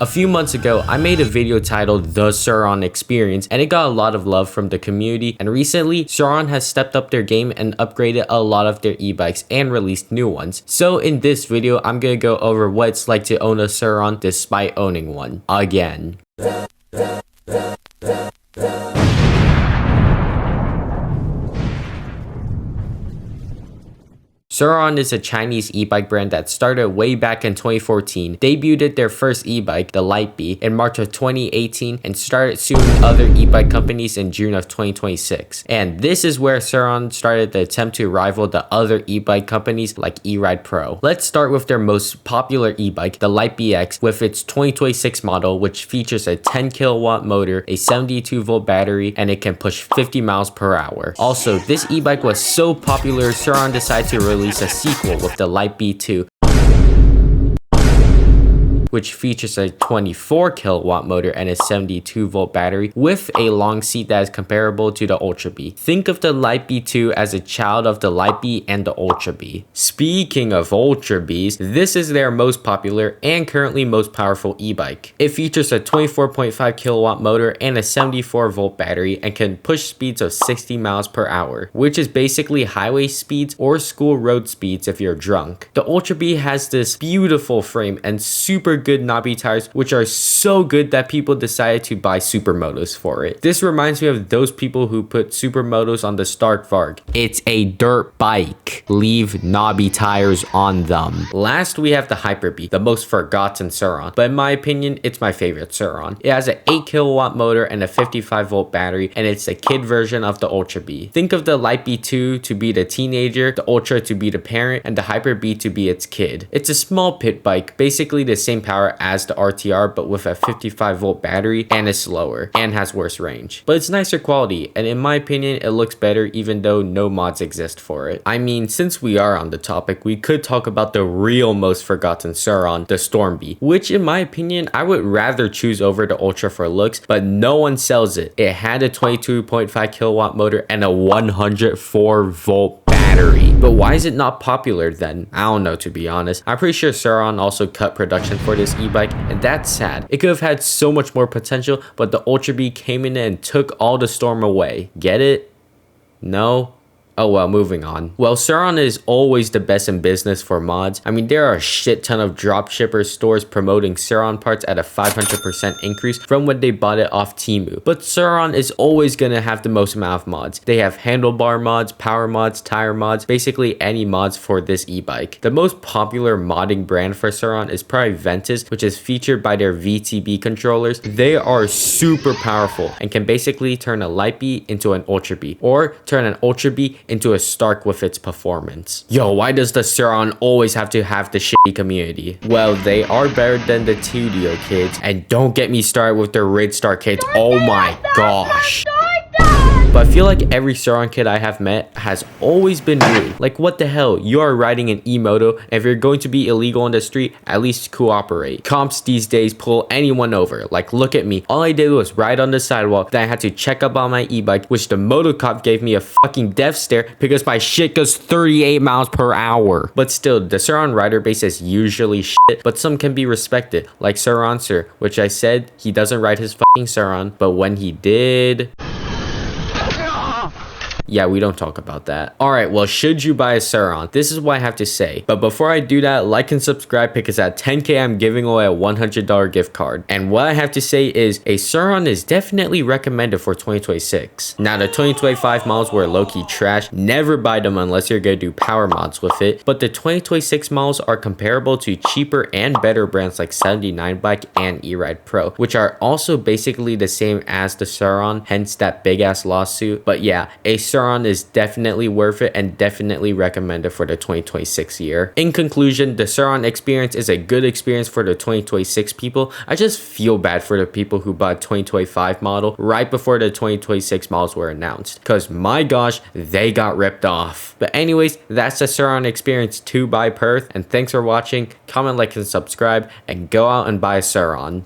A few months ago, I made a video titled The Surron Experience, and it got a lot of love from the community, and recently, Surron has stepped up their game and upgraded a lot of their e-bikes and released new ones. So in this video, I'm gonna go over what it's like to own a Surron despite owning one. Again. Surron is a Chinese e-bike brand that started way back in 2014, debuted their first e-bike, the Lightbike, in March of 2018, and started suing other e-bike companies in June of 2026. And this is where Surron started the attempt to rival the other e-bike companies like eRide Pro. Let's start with their most popular e-bike, the Lightbike X, with its 2026 model, which features a 10 kilowatt motor, a 72 volt battery, and it can push 50 miles per hour. Also, this e-bike was so popular, Surron decided to release a sequel with the Lightbike 2, which features a 24 kilowatt motor and a 72 volt battery with a long seat that is comparable to the Ultra B. Think of the Lightbike 2 as a child of the Lightbike and the Ultra B. Speaking of Ultra Bs, this is their most popular and currently most powerful e-bike. It features a 24.5 kilowatt motor and a 74 volt battery and can push speeds of 60 miles per hour, which is basically highway speeds or school road speeds if you're drunk. The Ultra B has this beautiful frame and super good knobby tires, which are so good that people decided to buy supermotos for it. This reminds me of those people who put supermotos on the Stark Varg. It's a dirt bike. Leave knobby tires on them. Last, we have the Hyper B, the most forgotten Surron, but in my opinion, it's my favorite Surron. It has an 8 kilowatt motor and a 55 volt battery, and it's a kid version of the Ultra B. Think of the Lightbike 2 to be the teenager, the Ultra to be the parent, and the Hyper B to be its kid. It's a small pit bike, basically the same power as the RTR, but with a 55 volt battery, and is slower and has worse range. But it's nicer quality, and in my opinion, it looks better even though no mods exist for it. I mean, since we are on the topic, we could talk about the real most forgotten Surron, the Storm B, which in my opinion, I would rather choose over the Ultra for looks, but no one sells it. It had a 22.5 kilowatt motor and a 104 volt battery. But why is it not popular then? I don't know, to be honest. I'm pretty sure Surron also cut production for this e-bike, and that's sad. It could have had so much more potential, but the Ultra B came in and took all the Storm away. Get it? No? Oh well, moving on. Well, Surron is always the best in business for mods. I mean, there are a shit ton of dropshipper stores promoting Surron parts at a 500% increase from when they bought it off Temu. But Surron is always gonna have the most amount of mods. They have handlebar mods, power mods, tire mods, basically any mods for this e-bike. The most popular modding brand for Surron is probably Ventus, which is featured by their VTB controllers. They are super powerful and can basically turn a Lightbike into an Ultra B, or turn an Ultra B into a Stark with its performance. Yo, why does the Surron always have to have the shitty community? Well, they are better than the Studio kids, and don't get me started with the Red Star kids. Oh my gosh. But I feel like every Surron kid I have met has always been rude. Like, what the hell? You are riding an e-moto, and if you're going to be illegal on the street, at least cooperate. Comps these days pull anyone over. Like, look at me. All I did was ride on the sidewalk, then I had to check up on my e-bike, which the moto cop gave me a fucking death stare because my shit goes 38 miles per hour. But still, the Surron rider base is usually shit, but some can be respected. Like Surron Sir, which I said he doesn't ride his fucking Surron, but when he did... yeah, we don't talk about that. Alright, well, should you buy a Surron? This is what I have to say. But before I do that, like and subscribe because at 10K, I'm giving away a $100 gift card. And what I have to say is a Surron is definitely recommended for 2026. Now, the 2025 models were low-key trash. Never buy them unless you're gonna do power mods with it. But the 2026 models are comparable to cheaper and better brands like 79 Bike and eRide Pro, which are also basically the same as the Surron, hence that big-ass lawsuit. But yeah, a Surron is definitely worth it and definitely recommended for the 2026 year. In conclusion, the Surron Experience is a good experience for the 2026 people. I just feel bad for the people who bought 2025 model right before the 2026 models were announced, because my gosh, they got ripped off. But anyways, that's the Surron Experience 2 by Perth, and thanks for watching. Comment, like, and subscribe, and go out and buy a Surron.